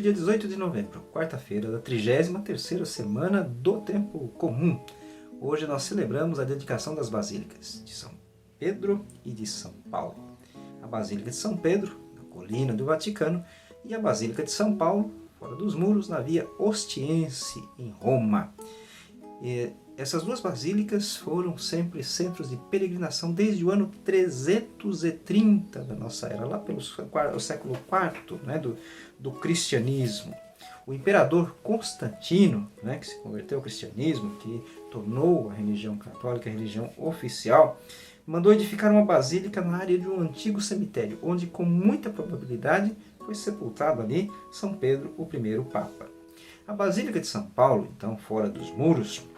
Hoje, dia 18 de novembro, quarta-feira da 33ª semana do Tempo Comum. Hoje nós celebramos a dedicação das basílicas de São Pedro e de São Paulo. A Basílica de São Pedro, na colina do Vaticano, e a Basílica de São Paulo, fora dos muros, na Via Ostiense, em Roma. E essas duas basílicas foram sempre centros de peregrinação desde o ano 330 da nossa era, lá pelo século IV, do cristianismo. O imperador Constantino, que se converteu ao cristianismo, que tornou a religião católica a religião oficial, mandou edificar uma basílica na área de um antigo cemitério, onde com muita probabilidade foi sepultado ali São Pedro, o primeiro Papa. A Basílica de São Paulo, então fora dos muros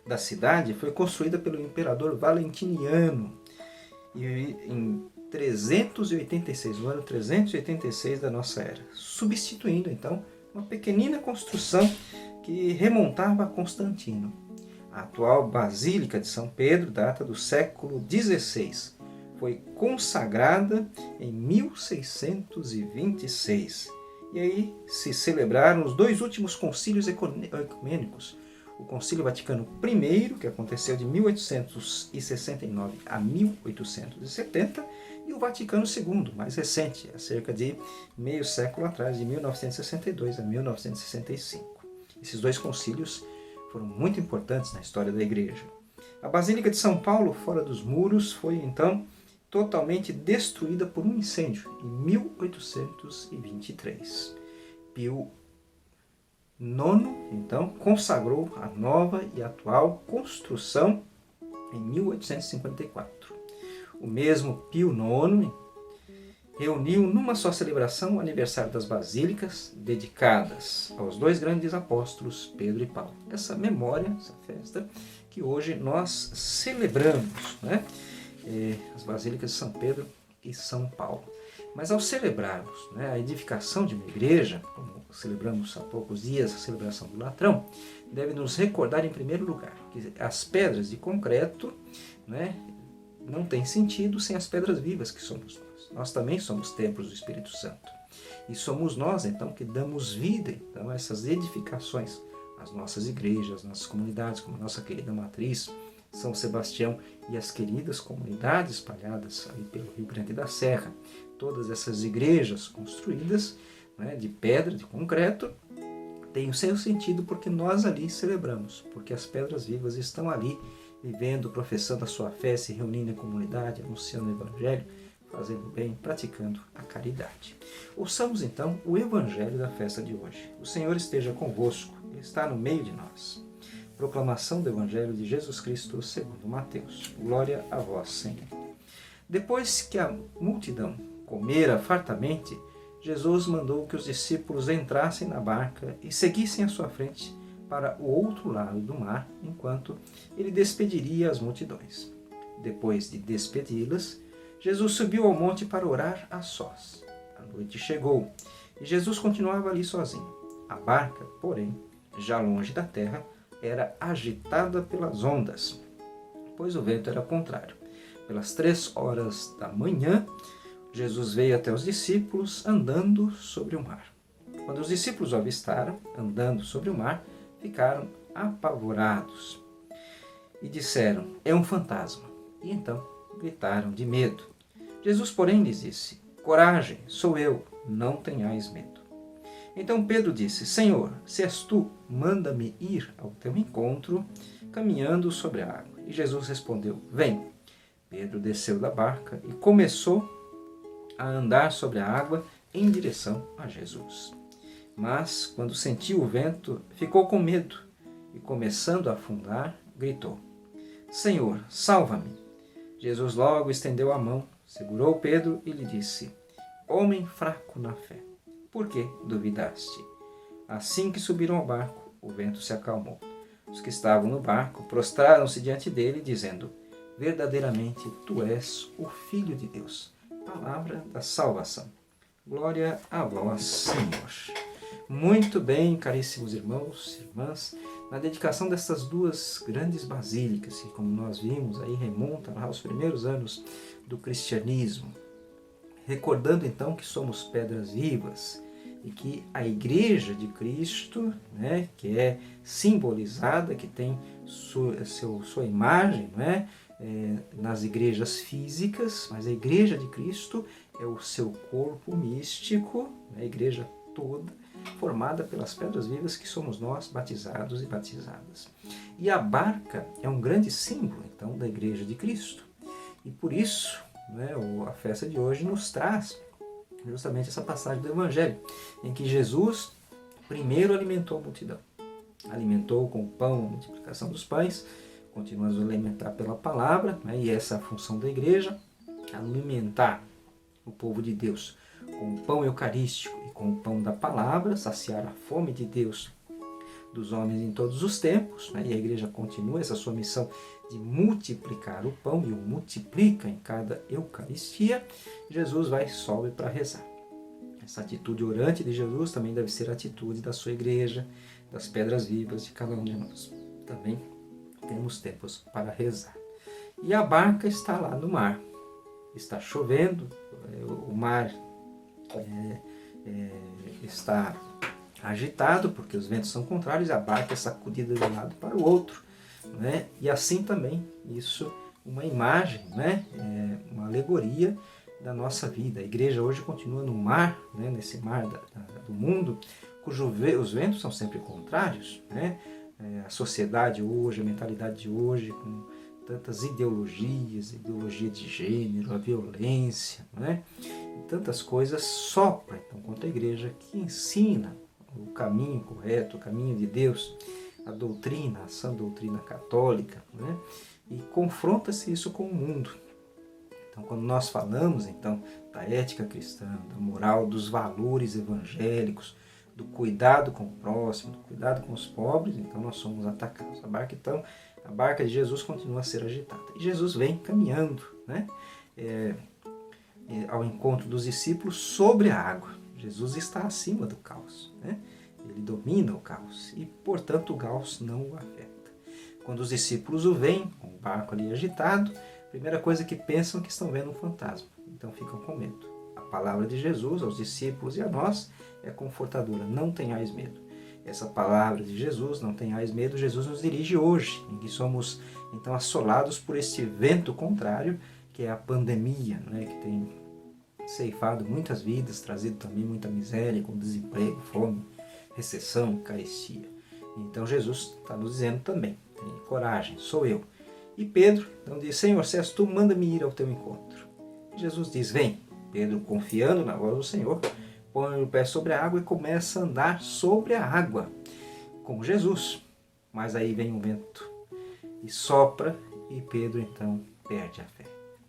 da cidade, foi construída pelo imperador Valentiniano em 386, no ano 386 da nossa era, substituindo então uma pequenina construção que remontava a Constantino. A atual Basílica de São Pedro data do século XVI. Foi consagrada em 1626. E aí se celebraram os dois últimos concílios ecumênicos. O Concílio Vaticano I, que aconteceu de 1869 a 1870, e o Vaticano II, mais recente, há cerca de meio século atrás, de 1962 a 1965. Esses dois concílios foram muito importantes na história da Igreja. A Basílica de São Paulo, fora dos muros, foi então totalmente destruída por um incêndio em 1823. Pio IX, então, consagrou a nova e atual construção em 1854. O mesmo Pio IX reuniu numa só celebração o aniversário das basílicas dedicadas aos dois grandes apóstolos, Pedro e Paulo. Essa memória, essa festa, que hoje nós celebramos, as basílicas de São Pedro e São Paulo. Mas ao celebrarmos a edificação de uma igreja, como celebramos há poucos dias a celebração do latrão, deve nos recordar em primeiro lugar que as pedras de concreto não têm sentido sem as pedras vivas que somos nós. Nós também somos templos do Espírito Santo. E somos nós, então, que damos vida a essas edificações, as nossas igrejas, as nossas comunidades, como a nossa querida matriz, São Sebastião, e as queridas comunidades espalhadas aí pelo Rio Grande da Serra. Todas essas igrejas construídas de pedra, de concreto, têm o seu sentido porque nós ali celebramos, porque as pedras vivas estão ali, vivendo, professando a sua fé, se reunindo em comunidade, anunciando o Evangelho, fazendo bem, praticando a caridade. Ouçamos então o Evangelho da festa de hoje. O Senhor esteja convosco, Ele está no meio de nós. Proclamação do Evangelho de Jesus Cristo segundo Mateus. Glória a vós, Senhor. Depois que a multidão comera fartamente, Jesus mandou que os discípulos entrassem na barca e seguissem à sua frente para o outro lado do mar, enquanto ele despediria as multidões. Depois de despedi-las, Jesus subiu ao monte para orar a sós. A noite chegou e Jesus continuava ali sozinho. A barca, porém, já longe da terra, era agitada pelas ondas, pois o vento era contrário. Pelas 3 horas da manhã, Jesus veio até os discípulos andando sobre o mar. Quando os discípulos o avistaram, andando sobre o mar, ficaram apavorados e disseram: é um fantasma. E então gritaram de medo. Jesus, porém, lhes disse: coragem, sou eu, não tenhais medo. Então Pedro disse: Senhor, se és tu, manda-me ir ao teu encontro, caminhando sobre a água. E Jesus respondeu: vem. Pedro desceu da barca e começou a andar sobre a água em direção a Jesus. Mas, quando sentiu o vento, ficou com medo e, começando a afundar, gritou: Senhor, salva-me! Jesus logo estendeu a mão, segurou Pedro e lhe disse: homem fraco na fé, por que duvidaste? Assim que subiram ao barco, o vento se acalmou. Os que estavam no barco prostraram-se diante dele, dizendo: verdadeiramente tu és o Filho de Deus. Palavra da salvação. Glória a vós, Senhor. Muito bem, caríssimos irmãos e irmãs, na dedicação dessas duas grandes basílicas, que, como nós vimos, aí remonta lá aos primeiros anos do cristianismo, recordando então que somos pedras vivas e que a Igreja de Cristo, né, que é simbolizada, que tem sua imagem, né, nas igrejas físicas, mas a Igreja de Cristo é o seu corpo místico, né, a igreja toda, formada pelas pedras vivas que somos nós, batizados e batizadas. E a barca é um grande símbolo, então, da Igreja de Cristo. E por isso, né, a festa de hoje nos traz justamente essa passagem do Evangelho, em que Jesus primeiro alimentou a multidão. Alimentou com o pão, a multiplicação dos pães, continuamos a alimentar pela palavra, né, e essa é a função da igreja, alimentar o povo de Deus com o pão eucarístico e com o pão da palavra, saciar a fome de Deus dos homens em todos os tempos, né? E a igreja continua essa sua missão de multiplicar o pão e o multiplica em cada Eucaristia. Jesus vai e sobe para rezar. Essa atitude orante de Jesus também deve ser a atitude da sua igreja, das pedras vivas de cada um de nós. Também temos tempos para rezar. E a barca está lá no mar. Está chovendo, o mar está agitado, porque os ventos são contrários, e a barca é sacudida de um lado para o outro, né? E assim também, isso uma imagem, né? Uma alegoria da nossa vida. A igreja hoje continua no mar, né? Nesse mar do mundo, os ventos são sempre contrários, né? A sociedade hoje, a mentalidade de hoje, com tantas ideologias, ideologia de gênero, a violência, né? E tantas coisas sopra, então, contra a igreja que ensina o caminho correto, o caminho de Deus, a doutrina, a sã doutrina católica, né? E confronta-se isso com o mundo. Então, quando nós falamos então da ética cristã, da moral, dos valores evangélicos, do cuidado com o próximo, do cuidado com os pobres, então nós somos atacados. A barca de Jesus continua a ser agitada. E Jesus vem caminhando, né? Ao encontro dos discípulos sobre a água. Jesus está acima do caos, né? Ele domina o caos e, portanto, o caos não o afeta. Quando os discípulos o veem, com o barco ali agitado, a primeira coisa que pensam é que estão vendo um fantasma, então ficam com medo. A palavra de Jesus aos discípulos e a nós é confortadora, não tenhais medo. Essa palavra de Jesus, não tenhais medo, Jesus nos dirige hoje, em que somos então assolados por este vento contrário, que é a pandemia, né, que tem ceifado muitas vidas, trazido também muita miséria, com desemprego, fome, recessão, carestia. Então Jesus está nos dizendo também, tenha coragem, sou eu. E Pedro então diz, Senhor, se és tu, manda-me ir ao teu encontro. E Jesus diz, vem. Pedro, confiando na voz do Senhor, põe o pé sobre a água e começa a andar sobre a água, com Jesus. Mas aí vem um vento e sopra, e Pedro então perde a fé.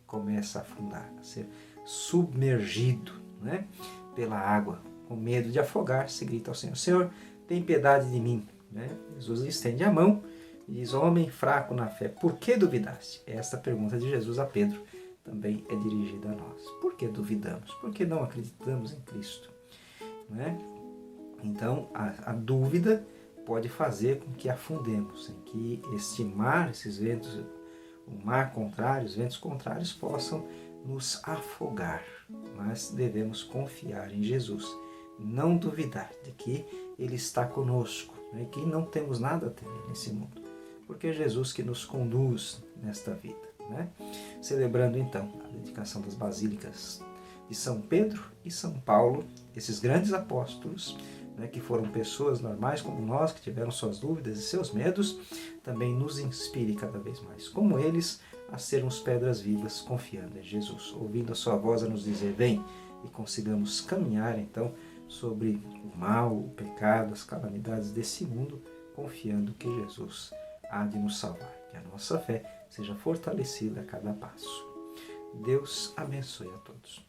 Começa a afundar, a ser submergido, né, pela água. Com medo de afogar, se grita ao Senhor, Senhor, tem piedade de mim. Né? Jesus estende a mão e diz, homem fraco na fé, por que duvidaste? Esta pergunta de Jesus a Pedro também é dirigida a nós. Por que duvidamos? Por que não acreditamos em Cristo? Né? Então, a dúvida pode fazer com que afundemos, em que este mar, esses ventos, o mar contrário, os ventos contrários possam nos afogar. Mas devemos confiar em Jesus, não duvidar de que Ele está conosco, né? E que não temos nada a temer nesse mundo, porque é Jesus que nos conduz nesta vida. Né? Celebrando então a dedicação das basílicas de São Pedro e São Paulo, esses grandes apóstolos, né, que foram pessoas normais como nós, que tiveram suas dúvidas e seus medos, também nos inspire cada vez mais, como eles, a sermos pedras vivas, confiando em Jesus, ouvindo a sua voz a nos dizer, vem, e consigamos caminhar então sobre o mal, o pecado, as calamidades desse mundo, confiando que Jesus há de nos salvar, que a nossa fé seja fortalecida a cada passo. Deus abençoe a todos.